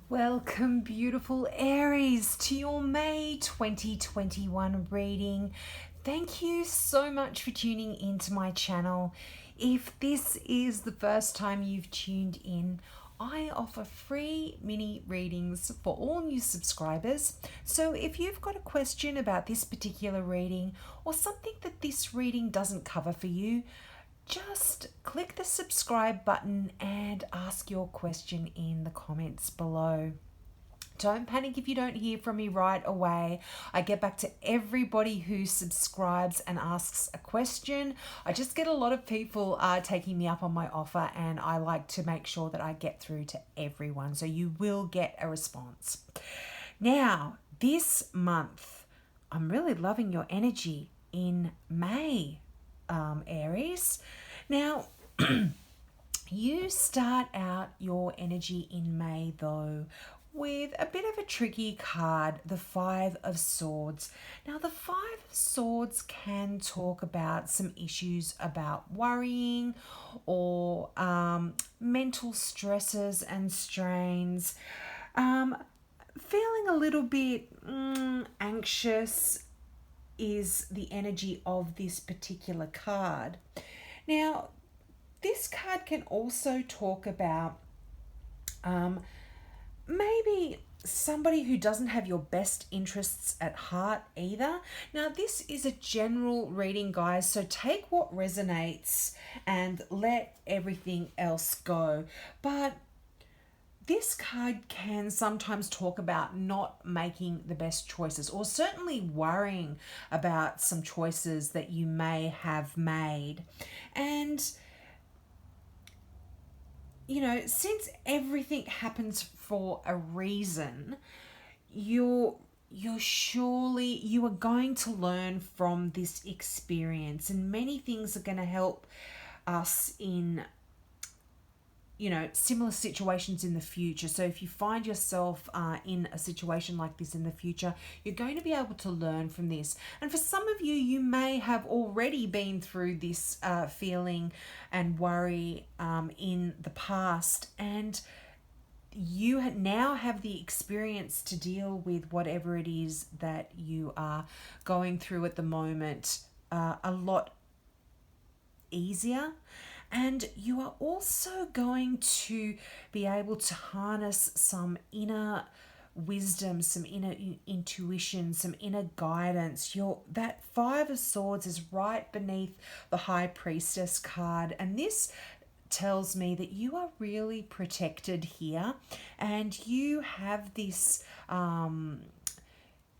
Welcome, beautiful Aries, to your May 2021 reading. Thank you so much for tuning into my channel. If this is the first time you've tuned in, I offer free mini readings for all new subscribers. So if you've got a question about this particular reading or something that this reading doesn't cover for you, just click the subscribe button and ask your question in the comments below. Don't panic if you don't hear from me right away. I get back to everybody who subscribes and asks a question. I just get a lot of people taking me up on my offer, and I like to make sure that I get through to everyone. So you will get a response. Now, this month, I'm really loving your energy in May, Aries. Now, you start out your energy in May, though, with a bit of a tricky card, the Five of Swords. Now, the Five of Swords can talk about some issues about worrying or mental stresses and strains, feeling a little bit anxious is the energy of this particular card. Now, this card can also talk about maybe somebody who doesn't have your best interests at heart either. Now, this is a general reading, guys, so take what resonates and let everything else go. But this card can sometimes talk about not making the best choices, or certainly worrying about some choices that you may have made. And since everything happens for a reason, you are going to learn from this experience, and many things are going to help us in similar situations in the future. So if you find yourself in a situation like this in the future, you're going to be able to learn from this. And for some of you, you may have already been through this feeling and worry in the past, and you now have the experience to deal with whatever it is that you are going through at the moment a lot easier. And you are also going to be able to harness some inner wisdom, some inner intuition, some inner guidance. That Five of Swords is right beneath the High Priestess card, and this tells me that you are really protected here, and you have this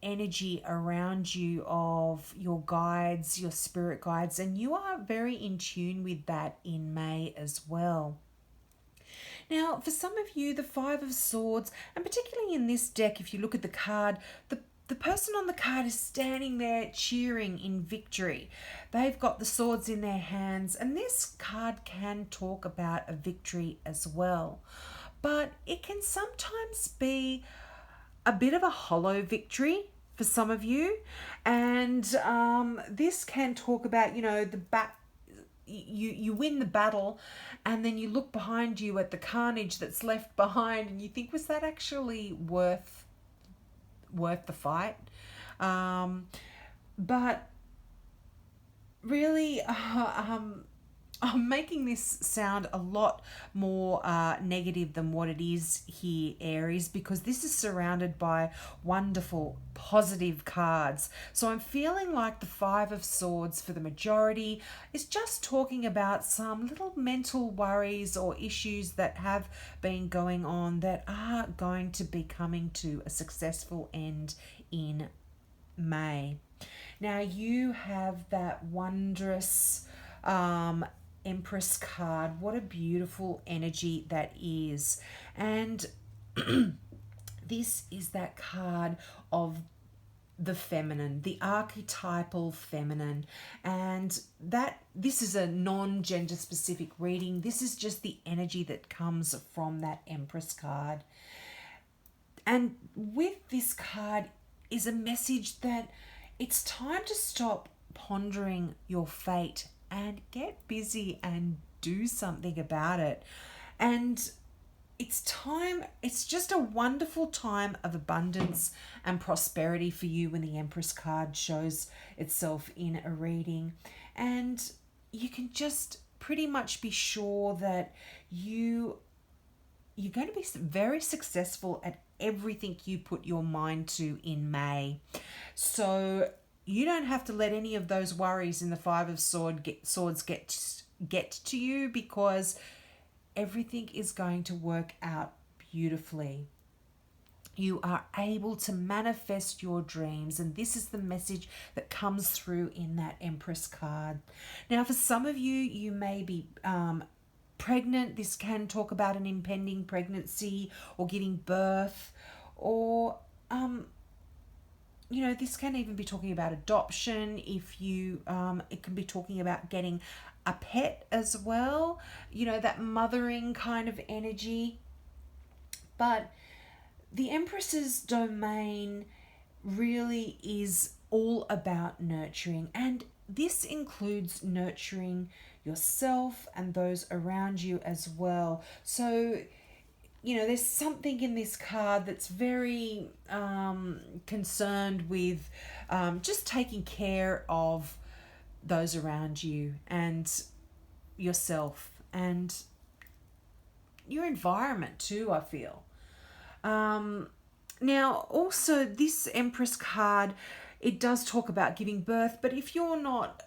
energy around you of your guides, your spirit guides, and you are very in tune with that in May as well. Now, for some of you, the Five of Swords, and particularly in this deck, if you look at the card, the person on the card is standing there cheering in victory. They've got the swords in their hands, and this card can talk about a victory as well. But it can sometimes be a bit of a hollow victory for some of you, and this can talk about you win the battle, and then you look behind you at the carnage that's left behind, and you think, was that actually worth the fight? But really, I'm making this sound a lot more negative than what it is here, Aries, because this is surrounded by wonderful, positive cards. So I'm feeling like the Five of Swords for the majority is just talking about some little mental worries or issues that have been going on that are going to be coming to a successful end in May. Now, you have that wondrous Empress card. What a beautiful energy that is. And this is that card of the feminine, the archetypal feminine, and this is a non-gender specific reading. This is just the energy that comes from that Empress card. And with this card is a message that it's time to stop pondering your fate and get busy and do something about it. And it's just a wonderful time of abundance and prosperity for you when the Empress card shows itself in a reading. And you can just pretty much be sure that you're going to be very successful at everything you put your mind to in May. So you don't have to let any of those worries in the Five of Swords get to you, because everything is going to work out beautifully. You are able to manifest your dreams, and this is the message that comes through in that Empress card. Now, for some of you, you may be pregnant. This can talk about an impending pregnancy or giving birth, or this can even be talking about adoption. If you it can be talking about getting a pet as well, that mothering kind of energy. But the Empress's domain really is all about nurturing, and this includes nurturing yourself and those around you as well. So, there's something in this card that's very concerned with just taking care of those around you and yourself and your environment too, I feel. Now, also, this Empress card, it does talk about giving birth, but if you're not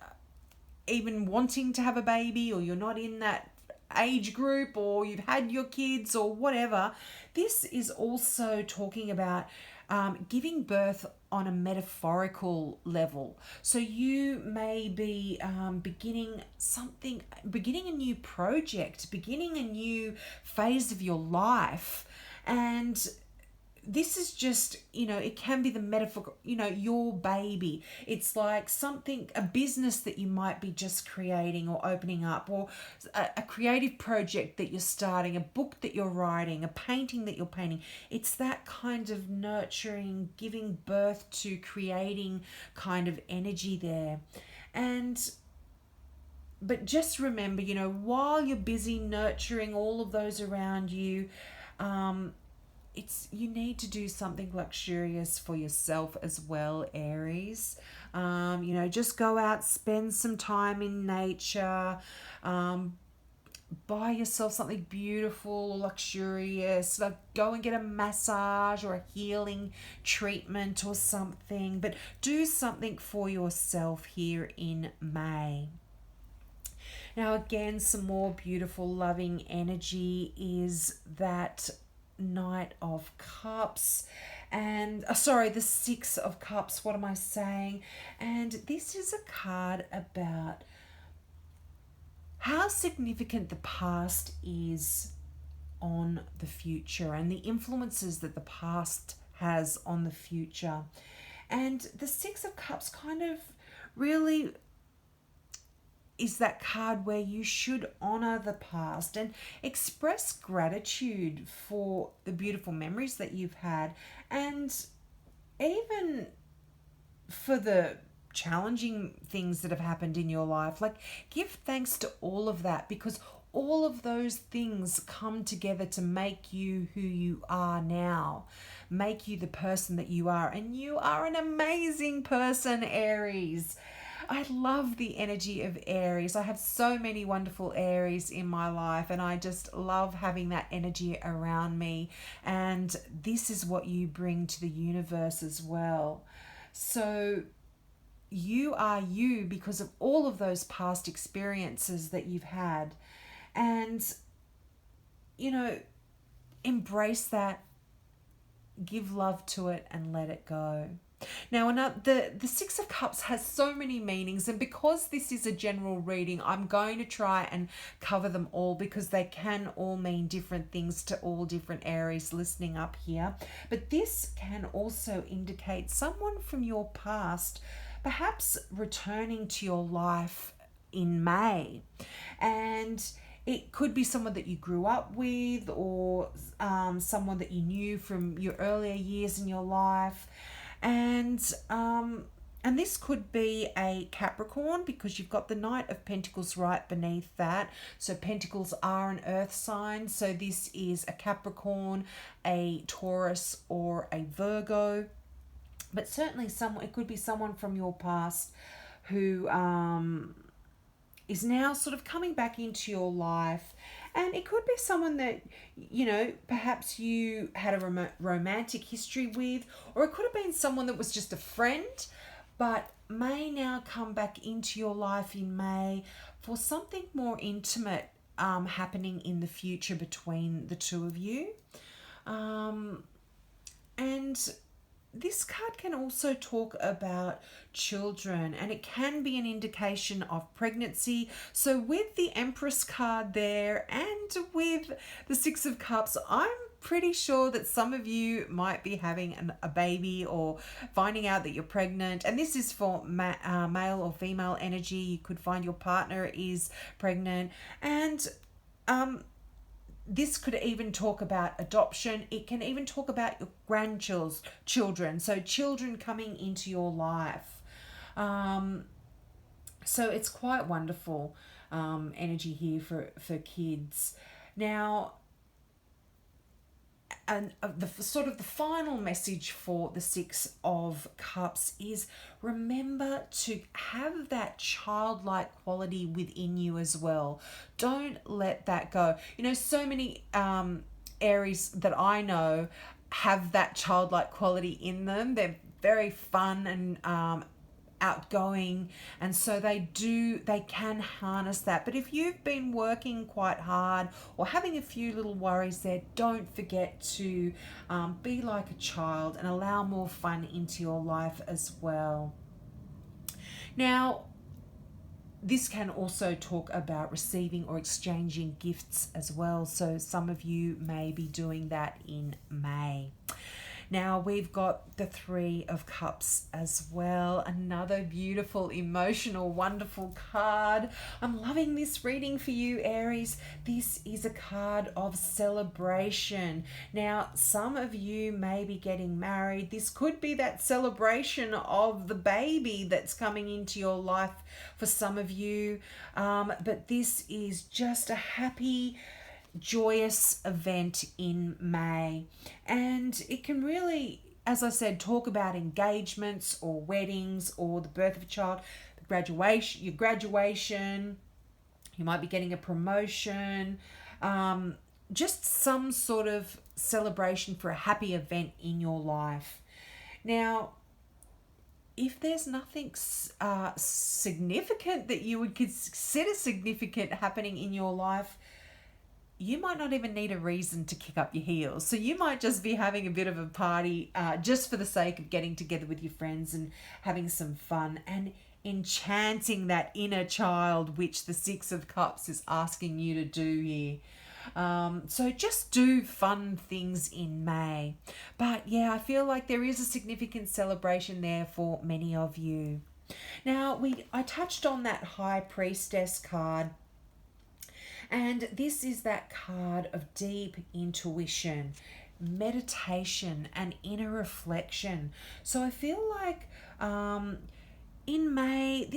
even wanting to have a baby, or you're not in that age group, or you've had your kids or whatever, this is also talking about giving birth on a metaphorical level. So you may be beginning a new project, beginning a new phase of your life. And this is just, it can be the metaphor, your baby. It's like a business that you might be just creating or opening up, or a creative project that you're starting, a book that you're writing, a painting that you're painting. It's that kind of nurturing, giving birth to creating kind of energy there. But just remember, while you're busy nurturing all of those around you, you need to do something luxurious for yourself as well, Aries. Just go out, spend some time in nature, buy yourself something beautiful or luxurious, like go and get a massage or a healing treatment or something, but do something for yourself here in May. Now, again, some more beautiful, loving energy is that Knight of Cups, and the Six of Cups. What am I saying? And this is a card about how significant the past is on the future and the influences that the past has on the future. And the Six of Cups kind of really is that card where you should honor the past and express gratitude for the beautiful memories that you've had, and even for the challenging things that have happened in your life. Like, give thanks to all of that, because all of those things come together to make you who you are now, make you the person that you are. And you are an amazing person, Aries. I love the energy of Aries. I have so many wonderful Aries in my life, and I just love having that energy around me. And this is what you bring to the universe as well. So you are you because of all of those past experiences that you've had. And, embrace that, give love to it, and let it go. Now, the Six of Cups has so many meanings, and because this is a general reading, I'm going to try and cover them all, because they can all mean different things to all different Aries listening up here. But this can also indicate someone from your past perhaps returning to your life in May. And it could be someone that you grew up with, or someone that you knew from your earlier years in your life. And And this could be a Capricorn because you've got the Knight of Pentacles right beneath that. So Pentacles are an earth sign. So this is a Capricorn, a Taurus, or a Virgo. But certainly it could be someone from your past who is now sort of coming back into your life. And it could be someone that, perhaps you had a romantic history with, or it could have been someone that was just a friend, but may now come back into your life in May for something more intimate happening in the future between the two of you. And this card can also talk about children, and it can be an indication of pregnancy. So with the Empress card there and with the Six of Cups, I'm pretty sure that some of you might be having a baby or finding out that you're pregnant. And this is for male or female energy. You could find your partner is pregnant. And this could even talk about adoption. It can even talk about your grandchildren. So children coming into your life. So it's quite wonderful energy here for kids. Now, and the final message for the Six of Cups is remember to have that childlike quality within you as well. Don't let that go. So many Aries that I know have that childlike quality in them. They're very fun and outgoing, and so they can harness that. But if you've been working quite hard or having a few little worries there, don't forget to be like a child and allow more fun into your life as well. Now, this can also talk about receiving or exchanging gifts as well. So some of you may be doing that in May. Now we've got the Three of Cups as well. Another beautiful, emotional, wonderful card. I'm loving this reading for you, Aries. This is a card of celebration. Now, some of you may be getting married. This could be that celebration of the baby that's coming into your life for some of you. But this is just a happy, joyous event in May, and it can really, as I said, talk about engagements or weddings or the birth of a child, your graduation, you might be getting a promotion, just some sort of celebration for a happy event in your life. Now, if there's nothing significant that you would consider significant happening in your life, you might not even need a reason to kick up your heels. So you might just be having a bit of a party just for the sake of getting together with your friends and having some fun and enchanting that inner child, which the Six of Cups is asking you to do here. So just do fun things in May. But yeah, I feel like there is a significant celebration there for many of you. Now, I touched on that High Priestess card. And this is that card of deep intuition, meditation, and inner reflection. So I feel like in May,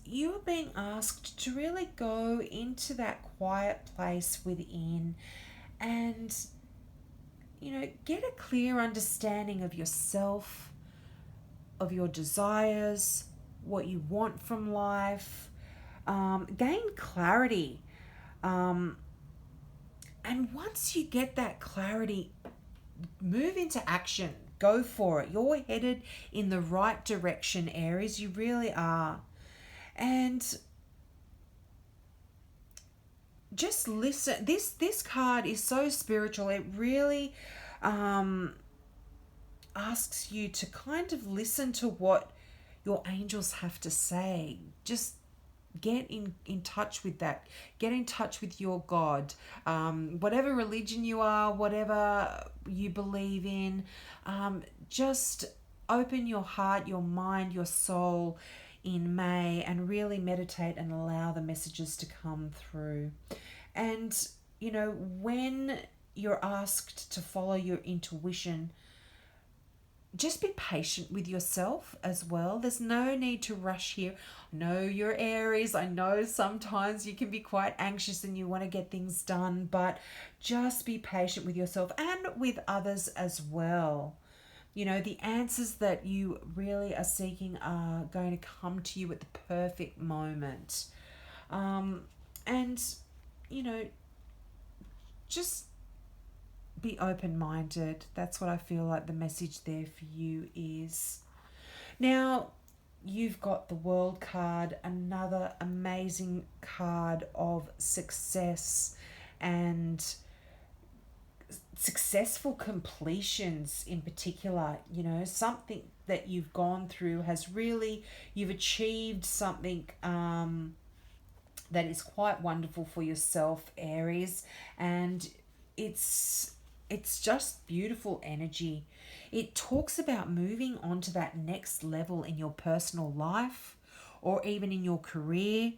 you are being asked to really go into that quiet place within and, get a clear understanding of yourself, of your desires, what you want from life, gain clarity. And once you get that clarity, move into action. Go for it. You're headed in the right direction, Aries. You really are. And just listen. This card is so spiritual. It really asks you to kind of listen to what your angels have to say. Just get in touch with that. Get in touch with your God. Whatever religion you are, whatever you believe in, just open your heart, your mind, your soul in May and really meditate and allow the messages to come through. And, when you're asked to follow your intuition, just be patient with yourself as well. There's no need to rush here. I know you're Aries. I know sometimes you can be quite anxious and you want to get things done, but just be patient with yourself and with others as well. You know, the answers that you really are seeking are going to come to you at the perfect moment. Um, and, you know, just be open minded. That's what I feel like the message there for you is. Now, you've got the World card, another amazing card of success and successful completions in particular. You know, something that you've gone through has really, you've achieved something that is quite wonderful for yourself, Aries, and it's it's just beautiful energy. It talks about moving on to that next level in your personal life or even in your career.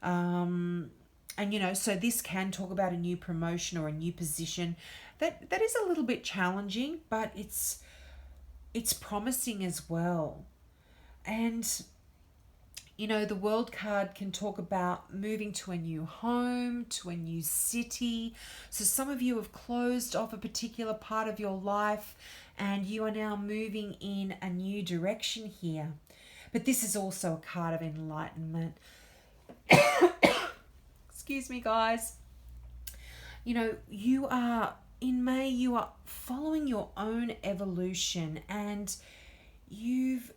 And you know, so this can talk about a new promotion or a new position that is a little bit challenging, but it's promising as well. And you know, the World card can talk about moving to a new home, to a new city. So some of you have closed off a particular part of your life and you are now moving in a new direction here. But this is also a card of enlightenment. Excuse me, guys. You know, you are in May, you are following your own evolution and you've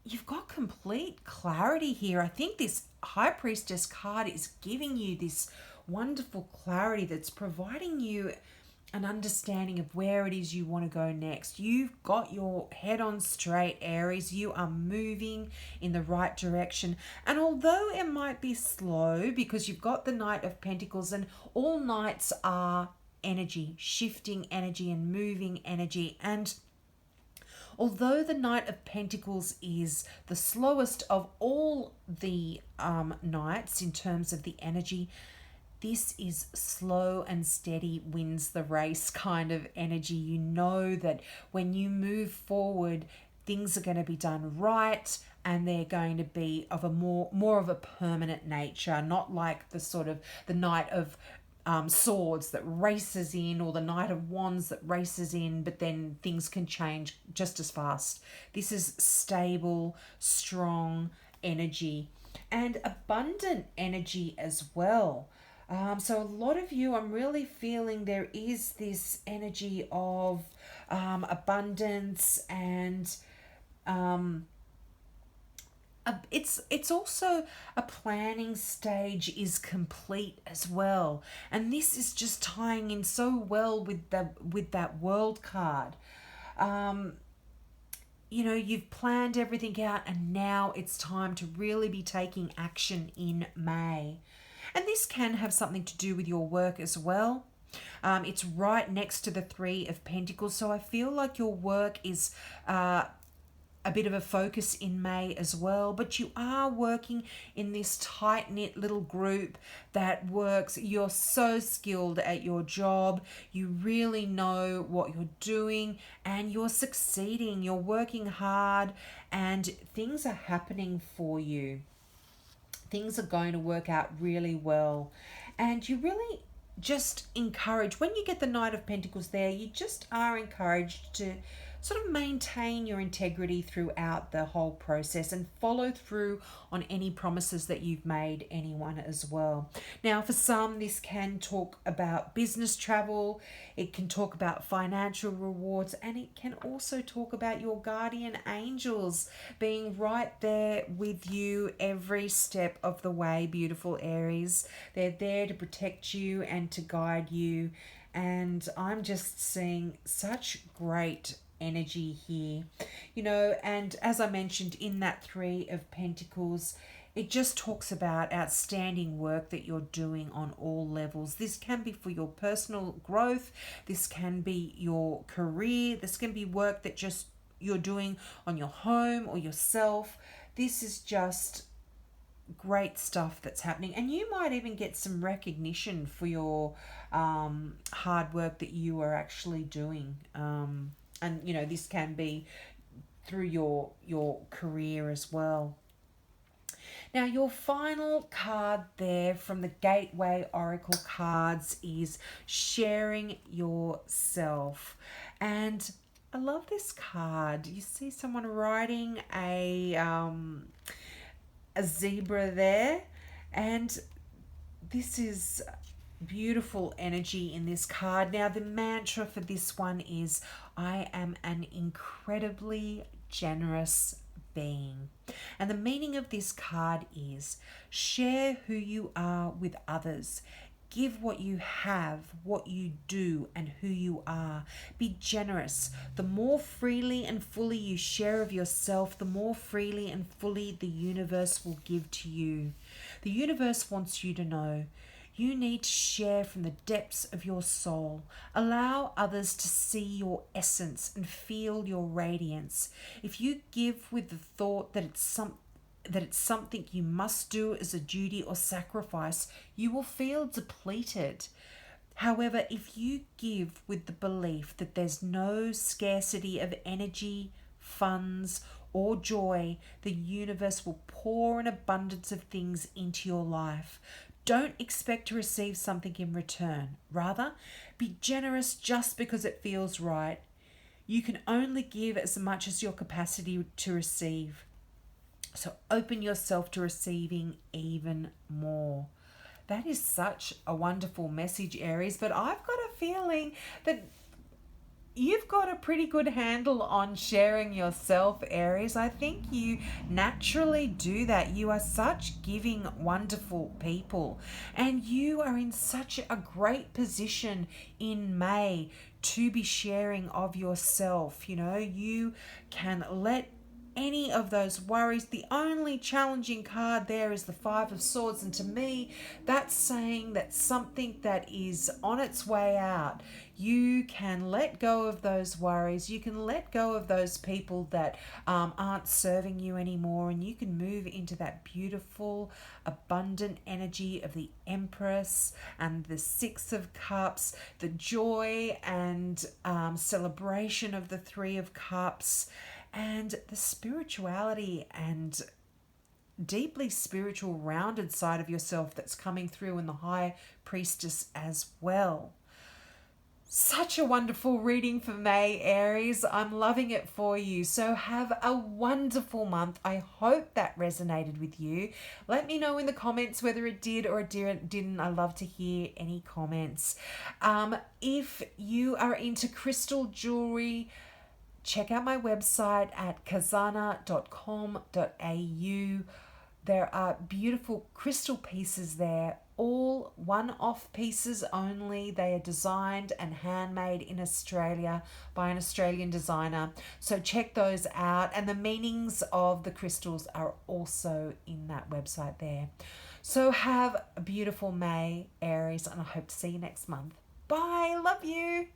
you've got complete clarity here. I think this High Priestess card is giving you this wonderful clarity that's providing you an understanding of where it is you want to go next. You've got your head on straight, Aries. You are moving in the right direction. And although it might be slow because you've got the Knight of Pentacles, and all knights are energy, shifting energy and moving energy. And although the Knight of Pentacles is the slowest of all the knights in terms of the energy, this is slow and steady wins the race kind of energy. You know that when you move forward, things are going to be done right and they're going to be of a more of a permanent nature, not like the sort of the Knight of swords that races in, or the Knight of Wands that races in, but then things can change just as fast. This is stable, strong energy and abundant energy as well. So a lot of you, I'm really feeling there is this energy of abundance and it's also a planning stage is complete as well, and this is just tying in so well with that World card. You know, you've planned everything out and now it's time to really be taking action in May. And this can have something to do with your work as well. It's right next to the Three of Pentacles, so I feel like your work is a bit of a focus in May as well, but you are working in this tight-knit little group that works. You're so skilled at your job. You really know what you're doing and you're succeeding. You're working hard and things are happening for you. Things are going to work out really well. And you really just encourage, when you get the Knight of Pentacles there, you just are encouraged to sort of maintain your integrity throughout the whole process and follow through on any promises that you've made anyone as well. Now, for some, this can talk about business travel, it can talk about financial rewards, and it can also talk about your guardian angels being right there with you every step of the way, beautiful Aries. They're there to protect you and to guide you. And I'm just seeing such great energy here, you know. And as I mentioned, in that Three of Pentacles, it just talks about outstanding work that you're doing on all levels. This can be for your personal growth, this can be your career, this can be work that just you're doing on your home or yourself. This is just great stuff that's happening, and you might even get some recognition for your hard work that you are actually doing. And, this can be through your career as well. Now, your final card there from the Gateway Oracle cards is sharing yourself. And I love this card. You see someone riding a zebra there, and this is beautiful energy in this card. Now, the mantra for this one is, I am an incredibly generous being. And the meaning of this card is, share who you are with others. Give what you have, what you do, and who you are. Be generous. The more freely and fully you share of yourself, the more freely and fully the universe will give to you. The universe wants you to know you need to share from the depths of your soul. Allow others to see your essence and feel your radiance. If you give with the thought that it's something you must do as a duty or sacrifice, you will feel depleted. However, if you give with the belief that there's no scarcity of energy, funds, or joy, the universe will pour an abundance of things into your life. Don't expect to receive something in return. Rather, be generous just because it feels right. You can only give as much as your capacity to receive. So open yourself to receiving even more. That is such a wonderful message, Aries, but I've got a feeling that you've got a pretty good handle on sharing yourself, Aries. I think you naturally do that. You are such giving, wonderful people, and you are in such a great position in May to be sharing of yourself. You can let any of those worries. The only challenging card there is the Five of Swords, and to me that's saying that something that is on its way out, you can let go of those worries, you can let go of those people that aren't serving you anymore, and you can move into that beautiful abundant energy of the Empress and the Six of Cups, the joy and celebration of the Three of Cups, and the spirituality and deeply spiritual rounded side of yourself that's coming through in the High Priestess as well. Such a wonderful reading for May, Aries. I'm loving it for you. So have a wonderful month. I hope that resonated with you. Let me know in the comments whether it did or it didn't. I love to hear any comments. If you are into crystal jewelry, check out my website at kazana.com.au. There are beautiful crystal pieces there, all one-off pieces only. They are designed and handmade in Australia by an Australian designer. So check those out. And the meanings of the crystals are also in that website there. So have a beautiful May, Aries, and I hope to see you next month. Bye. Love you.